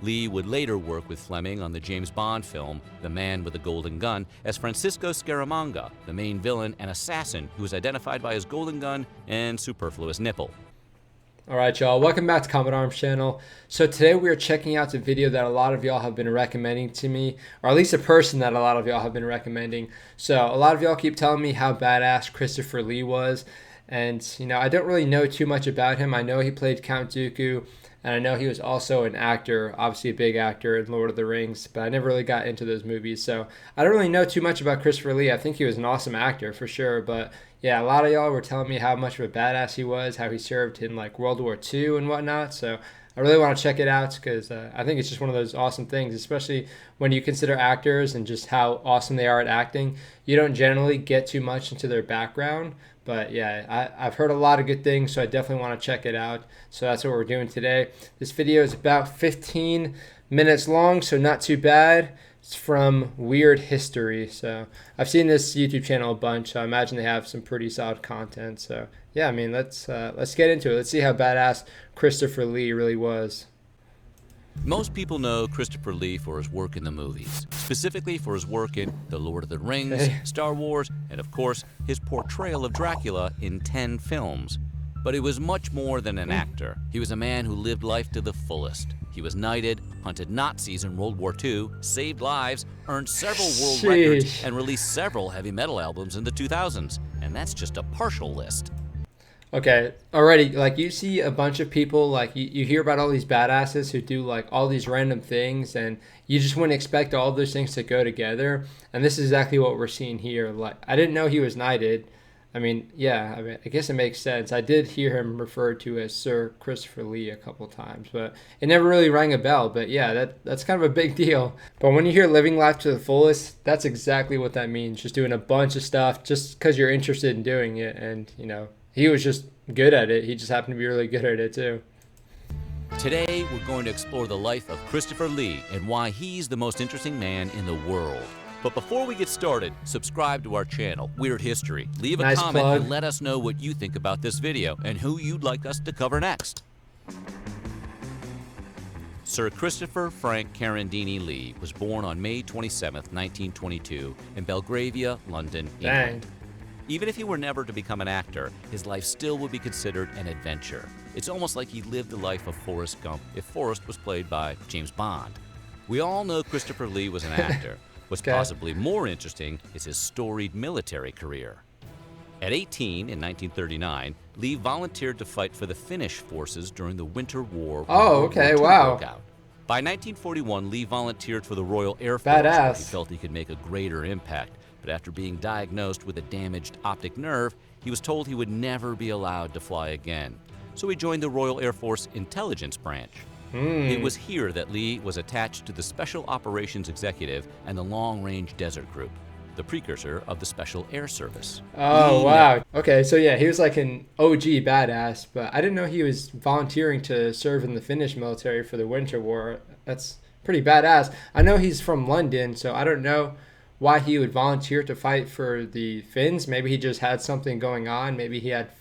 Lee would later work with Fleming on the James Bond film The Man with the Golden Gun as Francisco Scaramanga, the main villain and assassin who was identified by his golden gun and superfluous nipple. Alright y'all, welcome back to Comet Arms channel. So today we are checking out the video that a lot of y'all have been recommending to me, or at least a person that a lot of y'all have been recommending. So a lot of y'all keep telling me how badass Christopher Lee was, and I don't really know too much about him. I know he played Count Dooku, and I know he was also an actor, obviously a big actor in Lord of the Rings, but I never really got into those movies, so I don't really know too much about Christopher Lee. I think he was an awesome actor for sure, but yeah, a lot of y'all were telling me how much of a badass he was, how he served in like World War II and whatnot. So I really want to check it out because I think it's just one of those awesome things, especially when you consider actors and just how awesome they are at acting. You don't generally get too much into their background, but yeah, I've heard a lot of good things, so I definitely want to check it out. So that's what we're doing today. This video is about 15 minutes long, so not too bad. It's from Weird History. So I've seen this YouTube channel a bunch, so I imagine they have some pretty solid content. So yeah, I mean, let's get into it. Let's see how badass Christopher Lee really was. Most people know Christopher Lee for his work in the movies, specifically for his work in The Lord of the Rings, Star Wars, and of course, his portrayal of Dracula in 10 films. But he was much more than an actor. He was a man who lived life to the fullest. He was knighted, hunted Nazis in World War II, saved lives, earned several world records, and released several heavy metal albums in the 2000s. And that's just a partial list. Okay, already, like, you see a bunch of people, like, you hear about all these badasses who do, like, all these random things, and you just wouldn't expect all those things to go together. And this is exactly what we're seeing here. Like, I didn't know he was knighted. I mean, yeah, I guess it makes sense. I did hear him referred to as Sir Christopher Lee a couple times, but it never really rang a bell. But yeah, that's kind of a big deal. But when you hear living life to the fullest, that's exactly what that means. Just doing a bunch of stuff just because you're interested in doing it. And, he was just good at it. He just happened to be really good at it too. Today, we're going to explore the life of Christopher Lee and why he's the most interesting man in the world. But before we get started, subscribe to our channel, Weird History. Leave a comment and let us know what you think about this video and who you'd like us to cover next. Sir Christopher Frank Carandini Lee was born on May 27, 1922 in Belgravia, London, England. Dang. Even if he were never to become an actor, his life still would be considered an adventure. It's almost like he lived the life of Forrest Gump if Forrest was played by James Bond. We all know Christopher Lee was an actor. What's possibly more interesting is his storied military career. At 18 in 1939, Lee volunteered to fight for the Finnish forces during the Winter War. Oh, okay, wow. By 1941, Lee volunteered for the Royal Air Force. Badass. He felt he could make a greater impact, but after being diagnosed with a damaged optic nerve, he was told he would never be allowed to fly again. So he joined the Royal Air Force Intelligence Branch. It was here that Lee was attached to the Special Operations Executive and the Long Range Desert Group, the precursor of the Special Air Service. Oh, wow. Okay, so yeah, he was like an OG badass, but I didn't know he was volunteering to serve in the Finnish military for the Winter War. That's pretty badass. I know he's from London, so I don't know why he would volunteer to fight for the Finns. Maybe he just had something going on. Maybe he had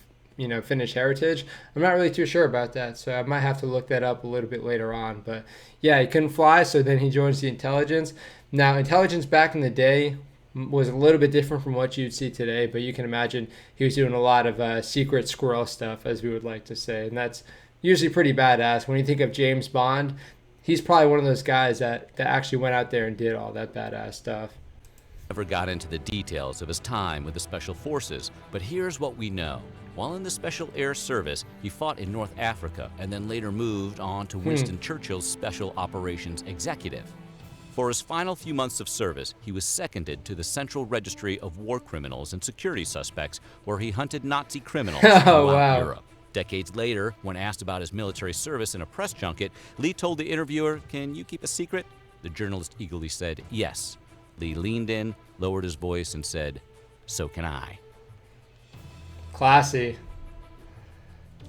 Finnish heritage. I'm not really too sure about that, so I might have to look that up a little bit later on. But yeah, he couldn't fly, so then he joins the intelligence. Now, intelligence back in the day was a little bit different from what you'd see today, but you can imagine he was doing a lot of secret squirrel stuff, as we would like to say, and that's usually pretty badass. When you think of James Bond, he's probably one of those guys that actually went out there and did all that badass stuff. Never got into the details of his time with the Special Forces, but here's what we know. While in the Special Air Service, he fought in North Africa and then later moved on to Winston Churchill's Special Operations Executive. For his final few months of service, he was seconded to the Central Registry of War Criminals and Security Suspects, where he hunted Nazi criminals throughout Europe. Decades later, when asked about his military service in a press junket, Lee told the interviewer, "Can you keep a secret?" The journalist eagerly said, "Yes." Lee leaned in, lowered his voice, and said, "So can I." Classy.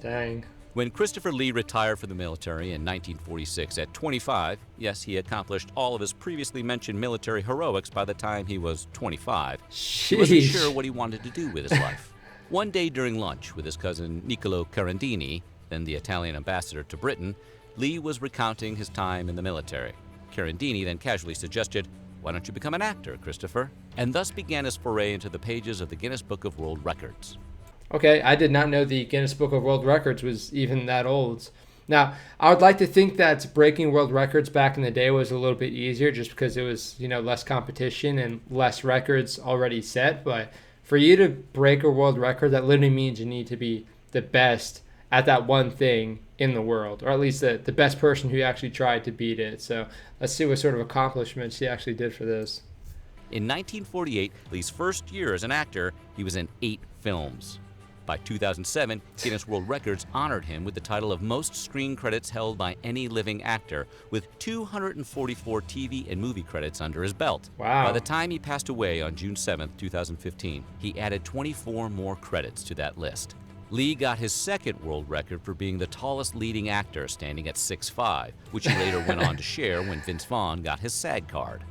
Dang. When Christopher Lee retired from the military in 1946 at 25, yes, he accomplished all of his previously mentioned military heroics by the time he was 25. He wasn't sure what he wanted to do with his life. One day during lunch with his cousin Niccolo Carandini, then the Italian ambassador to Britain, Lee was recounting his time in the military. Carandini then casually suggested, "Why don't you become an actor, Christopher?" And thus began his foray into the pages of the Guinness Book of World Records. Okay, I did not know the Guinness Book of World Records was even that old. Now, I would like to think that breaking world records back in the day was a little bit easier just because it was, less competition and less records already set. But for you to break a world record, that literally means you need to be the best at that one thing in the world, or at least the best person who actually tried to beat it. So let's see what sort of accomplishments he actually did for this. In 1948, Lee's first year as an actor, he was in 8 films. By 2007, Guinness World Records honored him with the title of most screen credits held by any living actor, with 244 TV and movie credits under his belt. Wow. By the time he passed away on June 7, 2015, he added 24 more credits to that list. Lee got his second world record for being the tallest leading actor, standing at 6'5", which he later went on to share when Vince Vaughn got his SAG card.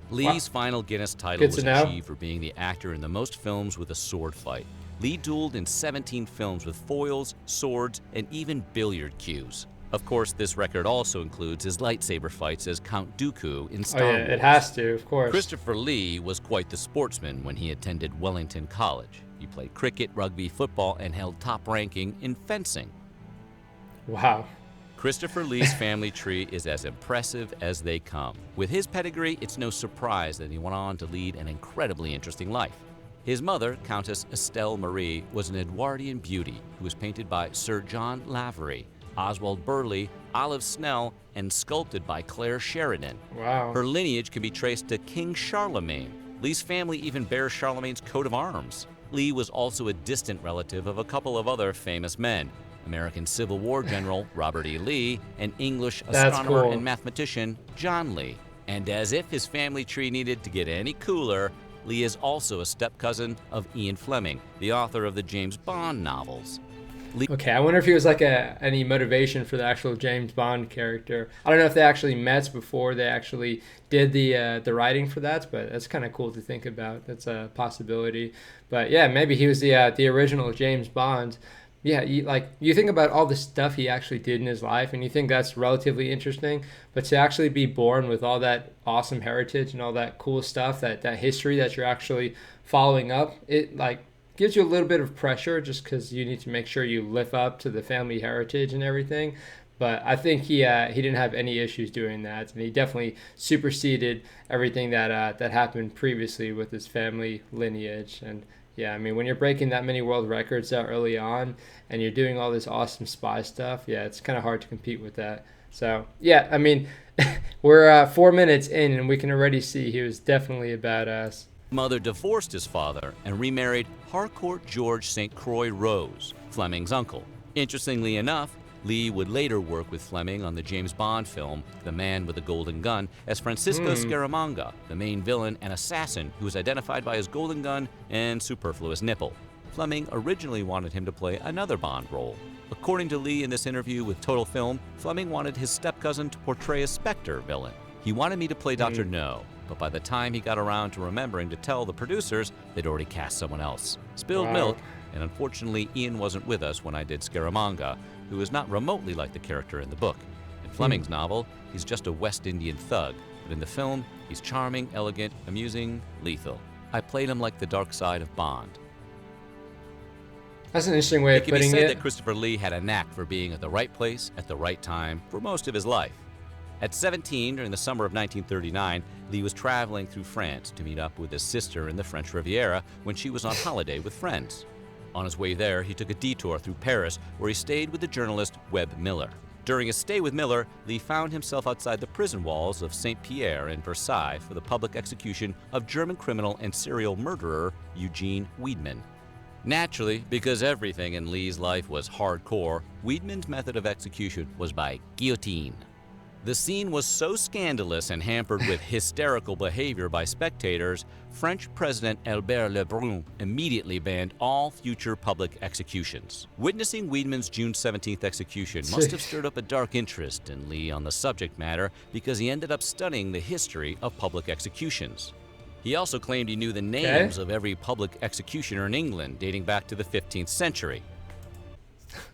Lee's final Guinness title was achieved for being the actor in the most films with a sword fight. Lee dueled in 17 films with foils, swords, and even billiard cues. Of course, this record also includes his lightsaber fights as Count Dooku in Star Wars. It has to, of course. Christopher Lee was quite the sportsman when he attended Wellington College. He played cricket, rugby, football, and held top ranking in fencing. Wow. Christopher Lee's family tree is as impressive as they come. With his pedigree, it's no surprise that he went on to lead an incredibly interesting life. His mother, Countess Estelle Marie, was an Edwardian beauty who was painted by Sir John Lavery, Oswald Burley, Olive Snell, and sculpted by Claire Sheridan. Wow. Her lineage can be traced to King Charlemagne. Lee's family even bears Charlemagne's coat of arms. Lee was also a distant relative of a couple of other famous men: American Civil War General Robert E. Lee and English astronomer and mathematician John Lee. And as if his family tree needed to get any cooler, Lee is also a step-cousin of Ian Fleming, the author of the James Bond novels. Okay, I wonder if he was like any motivation for the actual James Bond character. I don't know if they actually met before they actually did the writing for that, but that's kind of cool to think about. That's a possibility. But yeah, maybe he was the original James Bond. Yeah, you think about all the stuff he actually did in his life, and you think that's relatively interesting. But to actually be born with all that awesome heritage and all that cool stuff, that history that you're actually following up, it gives you a little bit of pressure just because you need to make sure you live up to the family heritage and everything. But I think he didn't have any issues doing that, and he definitely superseded everything that happened previously with his family lineage. And yeah, I mean, when you're breaking that many world records out early on and you're doing all this awesome spy stuff, yeah, it's kind of hard to compete with that. So, yeah, I mean, we're 4 minutes in and we can already see he was definitely a badass. Mother divorced his father and remarried Harcourt George St. Croix Rose, Fleming's uncle. Interestingly enough, Lee would later work with Fleming on the James Bond film The Man with the Golden Gun as Francisco Scaramanga, the main villain and assassin who was identified by his golden gun and superfluous nipple. Fleming originally wanted him to play another Bond role. According to Lee in this interview with Total Film, Fleming wanted his step-cousin to portray a Spectre villain. He wanted me to play Dr. No, but by the time he got around to remembering to tell the producers, they'd already cast someone else. Spilled milk, and unfortunately Ian wasn't with us when I did Scaramanga, who is not remotely like the character in the book. In Fleming's novel, he's just a West Indian thug, but in the film, he's charming, elegant, amusing, lethal. I played him like the dark side of Bond. That's an interesting way of putting it. It can be said that Christopher Lee had a knack for being at the right place at the right time for most of his life. At 17, during the summer of 1939, Lee was traveling through France to meet up with his sister in the French Riviera when she was on holiday with friends. On his way there, he took a detour through Paris, where he stayed with the journalist Webb Miller. During his stay with Miller, Lee found himself outside the prison walls of Saint-Pierre in Versailles for the public execution of German criminal and serial murderer Eugene Wiedemann. Naturally, because everything in Lee's life was hardcore, Wiedemann's method of execution was by guillotine. The scene was so scandalous and hampered with hysterical behavior by spectators, French President Albert Lebrun immediately banned all future public executions. Witnessing Wiedemann's June 17th execution must have stirred up a dark interest in Lee on the subject matter because he ended up studying the history of public executions. He also claimed he knew the names of every public executioner in England dating back to the 15th century.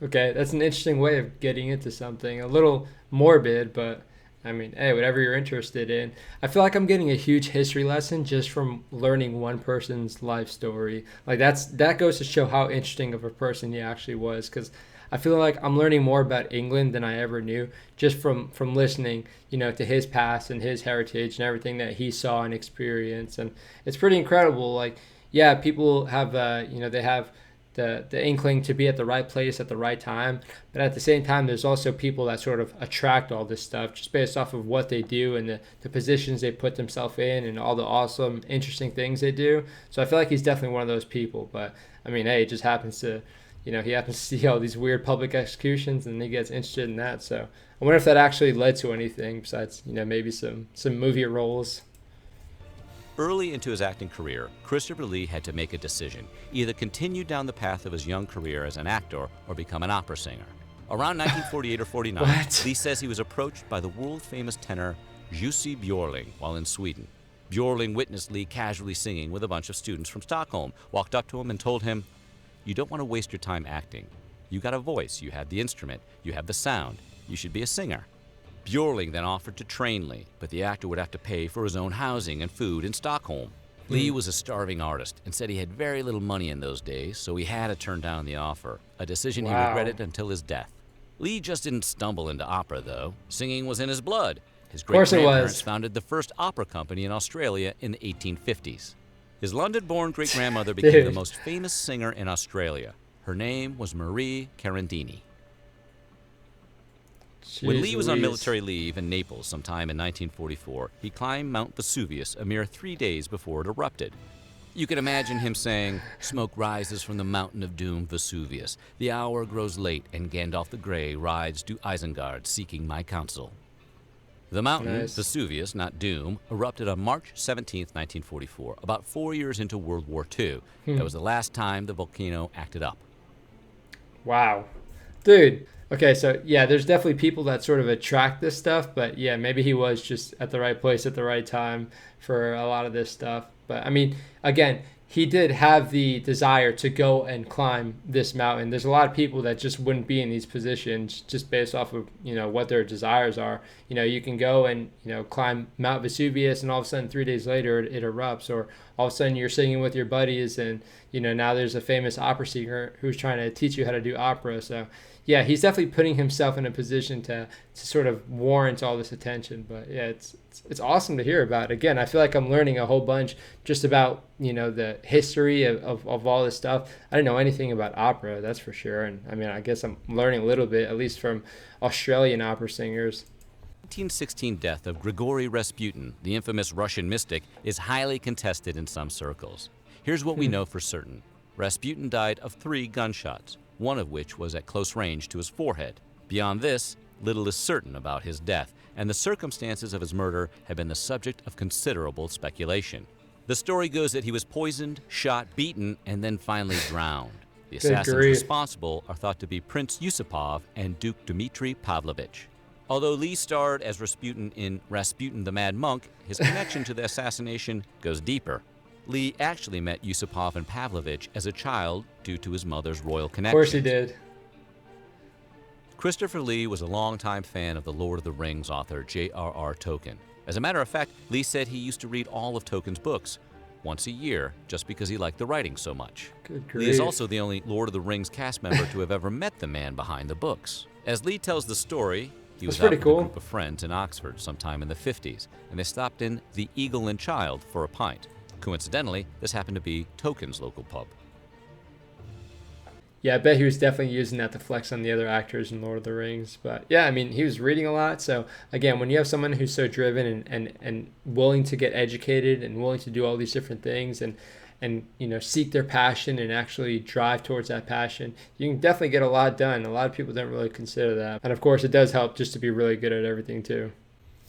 Okay, that's an interesting way of getting into something. A little morbid, but I mean, hey, whatever you're interested in. I feel like I'm getting a huge history lesson just from learning one person's life story. Like that goes to show how interesting of a person he actually was. Because I feel like I'm learning more about England than I ever knew just from listening, to his past and his heritage and everything that he saw and experienced. And it's pretty incredible. Like, yeah, people have, they have the inkling to be at the right place at the right time, but at the same time there's also people that sort of attract all this stuff just based off of what they do and the positions they put themselves in and all the awesome interesting things they do. So I feel like he's definitely one of those people. But I mean, hey, it just happens to, he happens to see all these weird public executions and he gets interested in that. So I wonder if that actually led to anything besides maybe some movie roles. Early into his acting career, Christopher Lee had to make a decision: either continue down the path of his young career as an actor or become an opera singer. Around 1948 or 49, Lee says he was approached by the world-famous tenor Jussi Björling while in Sweden. Björling witnessed Lee casually singing with a bunch of students from Stockholm, walked up to him and told him, "You don't want to waste your time acting. You got a voice, you have the instrument, you have the sound. You should be a singer." Björling then offered to train Lee, but the actor would have to pay for his own housing and food in Stockholm. Lee was a starving artist and said he had very little money in those days, so he had to turn down the offer, a decision he regretted until his death. Lee just didn't stumble into opera, though. Singing was in his blood. His great-grandparents founded the first opera company in Australia in the 1850s. His London-born great-grandmother became the most famous singer in Australia. Her name was Marie Carandini. When Lee was on military leave in Naples sometime in 1944, he climbed Mount Vesuvius a mere 3 days before it erupted. You can imagine him saying, "Smoke rises from the mountain of doom, Vesuvius. The hour grows late, and Gandalf the Grey rides to Isengard seeking my counsel." The mountain, Vesuvius, not Doom, erupted on March 17, 1944, about 4 years into World War II. That was the last time the volcano acted up. Wow. Dude. Okay, so yeah, there's definitely people that sort of attract this stuff, but yeah, maybe he was just at the right place at the right time for a lot of this stuff. But I mean, again, he did have the desire to go and climb this mountain. There's a lot of people that just wouldn't be in these positions just based off of, what their desires are. You can go and, climb Mount Vesuvius and all of a sudden 3 days later it erupts, or all of a sudden you're singing with your buddies and, now there's a famous opera singer who's trying to teach you how to do opera. So yeah, he's definitely putting himself in a position to sort of warrant all this attention. But yeah, it's awesome to hear about. Again, I feel like I'm learning a whole bunch just about, the history of all this stuff. I didn't know anything about opera, that's for sure. And I mean, I guess I'm learning a little bit, at least from Australian opera singers. The 1916 death of Grigory Rasputin, the infamous Russian mystic, is highly contested in some circles. Here's what we know for certain. Rasputin died of 3 gunshots, one of which was at close range to his forehead. Beyond this, little is certain about his death, and the circumstances of his murder have been the subject of considerable speculation. The story goes that he was poisoned, shot, beaten, and then finally drowned. The assassins responsible are thought to be Prince Yusupov and Duke Dmitry Pavlovich. Although Lee starred as Rasputin in Rasputin the Mad Monk, his connection to the assassination goes deeper. Lee actually met Yusupov and Pavlovich as a child due to his mother's royal connections. Of course he did. Christopher Lee was a longtime fan of the Lord of the Rings author J.R.R. Tolkien. As a matter of fact, Lee said he used to read all of Tolkien's books once a year just because he liked the writing so much. Good grief. Lee is also the only Lord of the Rings cast member to have ever met the man behind the books. As Lee tells the story, he was out with a group of friends in Oxford sometime in the 50s, and they stopped in the Eagle and Child for a pint. Coincidentally, this happened to be Tolkien's local pub. Yeah, I bet he was definitely using that to flex on the other actors in Lord of the Rings. But yeah, I mean, he was reading a lot. So again, when you have someone who's so driven and willing to get educated and willing to do all these different things and seek their passion and actually drive towards that passion, you can definitely get a lot done. A lot of people don't really consider that. And of course, it does help just to be really good at everything too.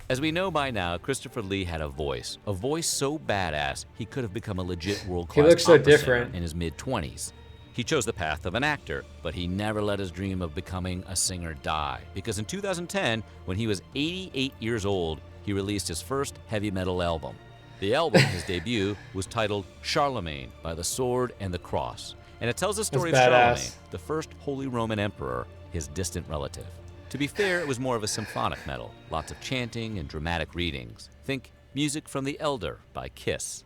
As we know by now, Christopher Lee had a voice so badass he could have become a legit world-class opera singer in his mid-20s. He chose the path of an actor, but he never let his dream of becoming a singer die, because in 2010, when he was 88 years old, he released his first heavy metal album. The album, his debut, was titled Charlemagne by the Sword and the Cross. And it tells the story of That's Charlemagne, badass. the first Holy Roman Emperor, his distant relative. To be fair, it was more of a symphonic metal, lots of chanting and dramatic readings. Think Music from the Elder by Kiss.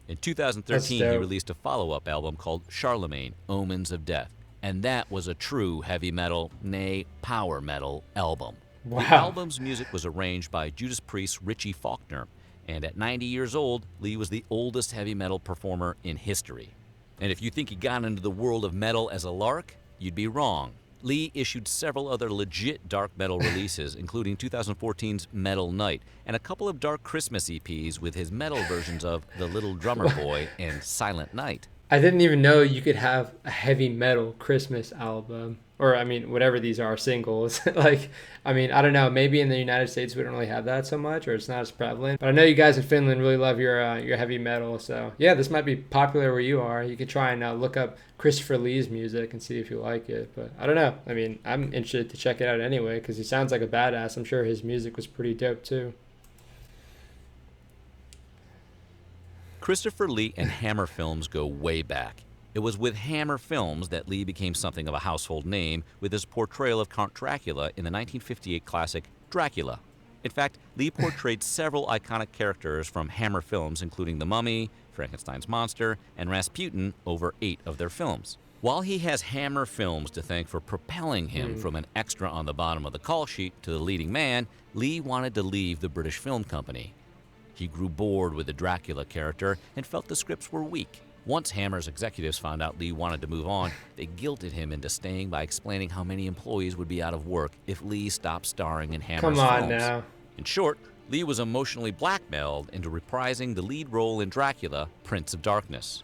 In 2013, he dope. released a follow-up album called Charlemagne, Omens of Death, and that was a true heavy metal, nay, power metal album. Wow. The album's music was arranged by Judas Priest's Richie Faulkner, and at 90 years old, Lee was the oldest heavy metal performer in history. And if you think he got into the world of metal as a lark, you'd be wrong. Lee issued several other legit dark metal releases, including 2014's Metal Night, and a couple of dark Christmas EPs with his metal versions of The Little Drummer Boy and Silent Night. I didn't even know you could have a heavy metal Christmas album, or I mean, whatever these are, singles. Like, I mean, I don't know. Maybe in the United States we don't really have that so much, or it's not as prevalent. But I know you guys in Finland really love your heavy metal. So yeah, this might be popular where you are. You could try and look up Christopher Lee's music and see if you like it. But I don't know. I mean, I'm interested to check it out anyway because he sounds like a badass. I'm sure his music was pretty dope too. Christopher Lee and Hammer Films go way back. It was with Hammer Films that Lee became something of a household name with his portrayal of Count Dracula in the 1958 classic Dracula. In fact, Lee portrayed several iconic characters from Hammer Films, including The Mummy, Frankenstein's Monster, and Rasputin, over 8 of their films. While he has Hammer Films to thank for propelling him from an extra on the bottom of the call sheet to the leading man, Lee wanted to leave the British Film Company. He grew bored with the Dracula character and felt the scripts were weak. Once Hammer's executives found out Lee wanted to move on, they guilted him into staying by explaining how many employees would be out of work if Lee stopped starring in Hammer's films. Come on now. In short, Lee was emotionally blackmailed into reprising the lead role in Dracula, Prince of Darkness.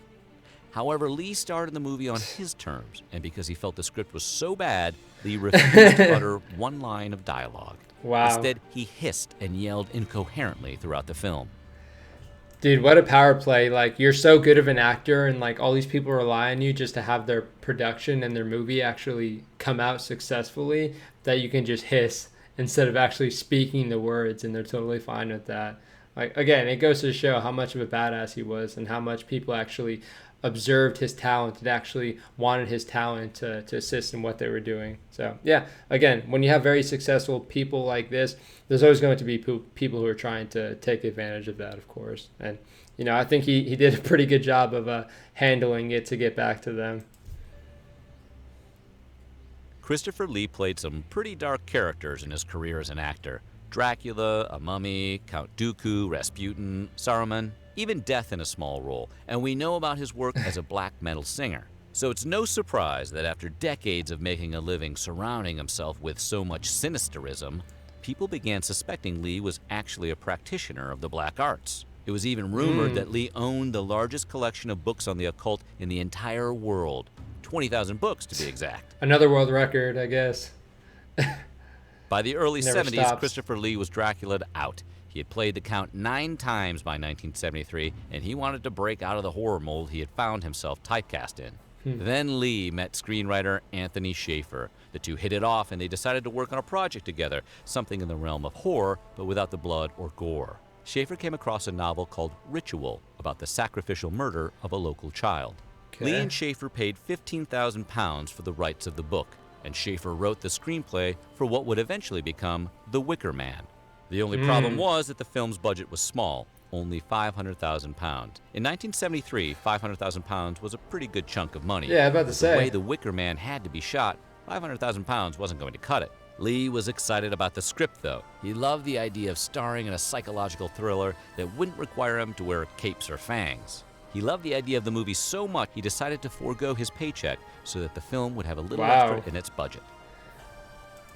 However, Lee starred in the movie on his terms, and because he felt the script was so bad, Lee refused to utter one line of dialogue. Wow. Instead, he hissed and yelled incoherently throughout the film. Dude, what a power play. Like, you're so good of an actor, and like all these people rely on you just to have their production and their movie actually come out successfully, that you can just hiss instead of actually speaking the words, and they're totally fine with that. Like, again, it goes to show how much of a badass he was and how much people actually observed his talent and actually wanted his talent to assist in what they were doing. So yeah, again, when you have very successful people like this, there's always going to be people who are trying to take advantage of that, of course. And I think he did a pretty good job of handling it to get back to them. Christopher Lee played some pretty dark characters in his career as an actor. Dracula, a mummy, Count Dooku, Rasputin, Saruman, even death in a small role, and we know about his work as a black metal singer. So it's no surprise that after decades of making a living surrounding himself with so much sinisterism, people began suspecting Lee was actually a practitioner of the black arts. It was even rumored that Lee owned the largest collection of books on the occult in the entire world. 20,000 books to be exact. Another world record, I guess. By the early Never 70s, stops. Christopher Lee was Dracula'd out. He had played the Count 9 times by 1973, and he wanted to break out of the horror mold he had found himself typecast in. Then Lee met screenwriter Anthony Shaffer. The two hit it off, and they decided to work on a project together, something in the realm of horror, but without the blood or gore. Shaffer came across a novel called Ritual, about the sacrificial murder of a local child. Okay. Lee and Shaffer paid £15,000 for the rights of the book, and Shaffer wrote the screenplay for what would eventually become The Wicker Man. The only problem was that the film's budget was small, only £500,000. In 1973, £500,000 was a pretty good chunk of money. Yeah, about to say. The way The Wicker Man had to be shot, £500,000 wasn't going to cut it. Lee was excited about the script, though. He loved the idea of starring in a psychological thriller that wouldn't require him to wear capes or fangs. He loved the idea of the movie so much, he decided to forego his paycheck so that the film would have a little extra in its budget.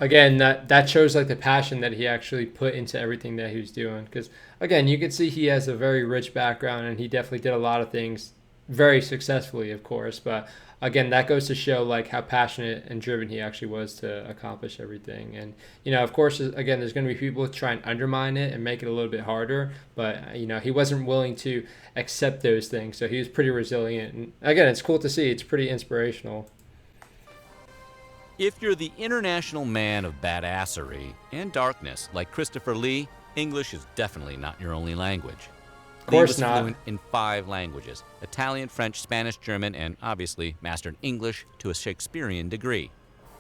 Again, that shows like the passion that he actually put into everything that he was doing. Because again, you can see he has a very rich background, and he definitely did a lot of things very successfully, of course. But again, that goes to show like how passionate and driven he actually was to accomplish everything. And of course, again, there's going to be people who try and undermine it and make it a little bit harder. But he wasn't willing to accept those things, so he was pretty resilient. And again, it's cool to see. It's pretty inspirational. If you're the international man of badassery and darkness like Christopher Lee, English is definitely not your only language. Of course Lee was not. fluent in 5 languages: Italian, French, Spanish, German, and obviously mastered English to a Shakespearean degree.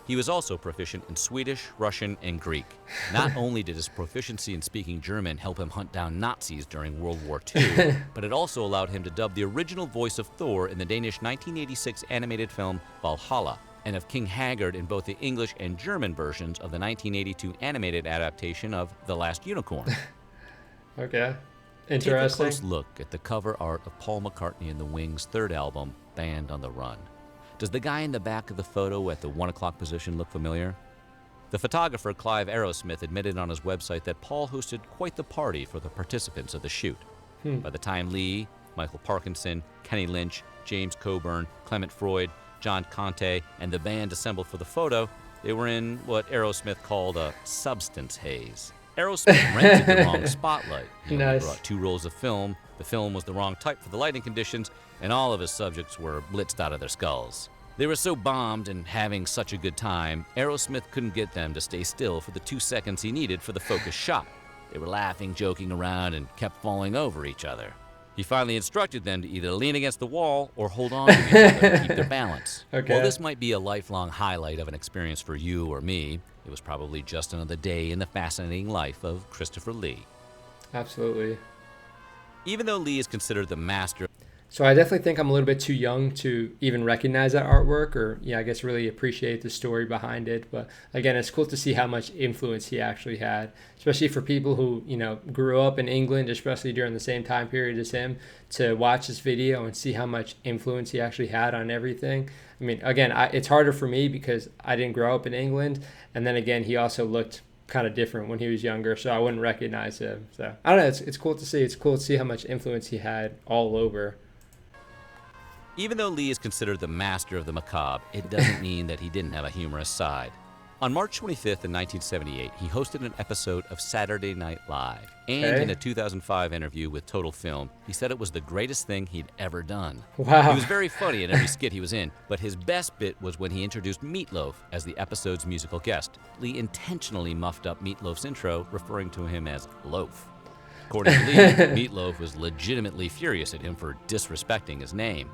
He was also proficient in Swedish, Russian, and Greek. Not only did his proficiency in speaking German help him hunt down Nazis during World War II, but it also allowed him to dub the original voice of Thor in the Danish 1986 animated film Valhalla, and of King Haggard in both the English and German versions of the 1982 animated adaptation of The Last Unicorn. Okay. Take a Interesting. close look at the cover art of Paul McCartney and the Wings' third album, Band on the Run. Does the guy in the back of the photo at the 1 o'clock position look familiar? The photographer Clive Aerosmith admitted on his website that Paul hosted quite the party for the participants of the shoot. By the time Lee, Michael Parkinson, Kenny Lynch, James Coburn, Clement Freud, John Conte, and the band assembled for the photo, they were in what Aerosmith called a substance haze. Aerosmith rented the wrong spotlight. He only Nice. brought 2 rolls of film, the film was the wrong type for the lighting conditions, and all of his subjects were blitzed out of their skulls. They were so bombed and having such a good time, Aerosmith couldn't get them to stay still for the 2 seconds he needed for the focus shot. They were laughing, joking around, and kept falling over each other. He finally instructed them to either lean against the wall or hold on to each other to keep their balance. Okay. While this might be a lifelong highlight of an experience for you or me, it was probably just another day in the fascinating life of Christopher Lee. Absolutely. Even though Lee is considered the master. So I definitely think I'm a little bit too young to even recognize that artwork or, I guess really appreciate the story behind it. But again, it's cool to see how much influence he actually had, especially for people who, grew up in England, especially during the same time period as him, to watch this video and see how much influence he actually had on everything. I mean, again, it's harder for me because I didn't grow up in England. And then again, he also looked kind of different when he was younger, so I wouldn't recognize him. So I don't know, it's cool to see. It's cool to see how much influence he had all over. Even though Lee is considered the master of the macabre, it doesn't mean that he didn't have a humorous side. On March 25th in 1978, he hosted an episode of Saturday Night Live. And Okay. in a 2005 interview with Total Film, he said it was the greatest thing he'd ever done. Wow. He was very funny in every skit he was in, but his best bit was when he introduced Meatloaf as the episode's musical guest. Lee intentionally muffed up Meatloaf's intro, referring to him as Loaf. According to Lee, Meatloaf was legitimately furious at him for disrespecting his name.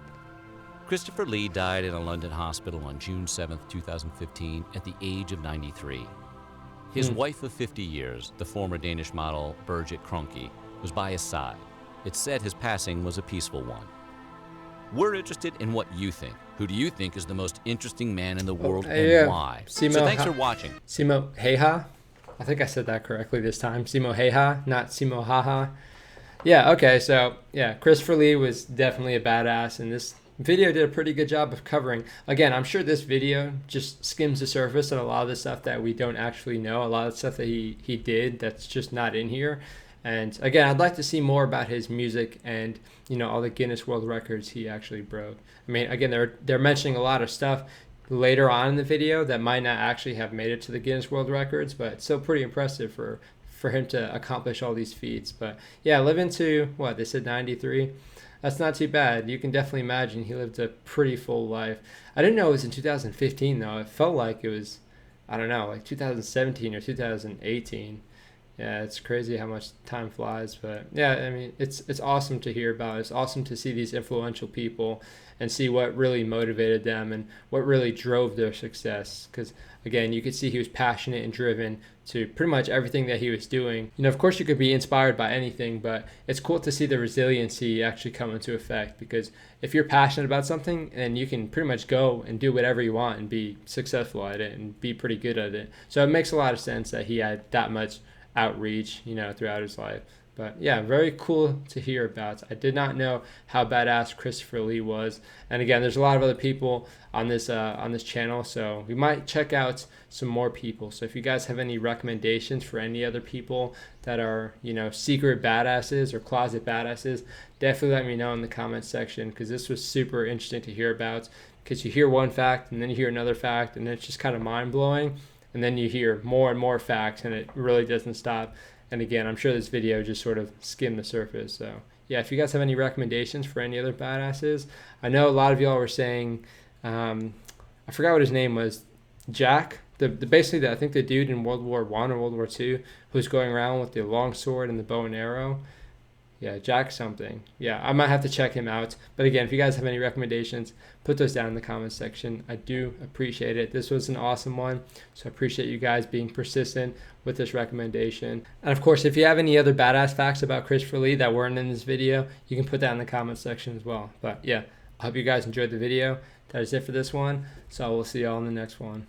Christopher Lee died in a London hospital on June 7, 2015, at the age of 93. His wife of 50 years, the former Danish model Birgit Kronke, was by his side. It's said his passing was a peaceful one. We're interested in what you think. Who do you think is the most interesting man in the world and why? Simo, So thanks for watching. Simo Heha. I think I said that correctly this time. Simo Heha, not Simo Haha. Yeah, okay, so yeah, Christopher Lee was definitely a badass, and this video did a pretty good job of covering. Again, I'm sure this video just skims the surface of a lot of the stuff that we don't actually know, a lot of stuff that he did that's just not in here. And again, I'd like to see more about his music and all the Guinness World Records he actually broke. I mean, again, they're mentioning a lot of stuff later on in the video that might not actually have made it to the Guinness World Records, but it's still pretty impressive for him to accomplish all these feats. But yeah, living to what they said 93. That's not too bad. You can definitely imagine he lived a pretty full life. I didn't know it was in 2015 though. It felt like it was, I don't know, like 2017 or 2018. Yeah, it's crazy how much time flies. But yeah, I mean, it's awesome to hear about. It's awesome to see these influential people and see what really motivated them and what really drove their success. Because again, you could see he was passionate and driven to pretty much everything that he was doing. Of course you could be inspired by anything, but it's cool to see the resiliency actually come into effect, because if you're passionate about something, then you can pretty much go and do whatever you want and be successful at it and be pretty good at it. So it makes a lot of sense that he had that much outreach, throughout his life. But yeah, very cool to hear about. I did not know how badass Christopher Lee was. And again, there's a lot of other people on this channel, so we might check out some more people. So if you guys have any recommendations for any other people that are, secret badasses or closet badasses, definitely let me know in the comments section, because this was super interesting to hear about. Because you hear one fact and then you hear another fact, and it's just kind of mind-blowing. And then you hear more and more facts, and it really doesn't stop. And again, I'm sure this video just sort of skimmed the surface. So yeah, if you guys have any recommendations for any other badasses, I know a lot of y'all were saying, I forgot what his name was, Jack, basically I think the dude in World War I or World War II who's going around with the long sword and the bow and arrow. Yeah, Jack something. Yeah, I might have to check him out. But again, if you guys have any recommendations, put those down in the comments section. I do appreciate it. This was an awesome one. So I appreciate you guys being persistent with this recommendation. And of course, if you have any other badass facts about Christopher Lee that weren't in this video, you can put that in the comments section as well. But yeah, I hope you guys enjoyed the video. That is it for this one. So we'll see y'all in the next one.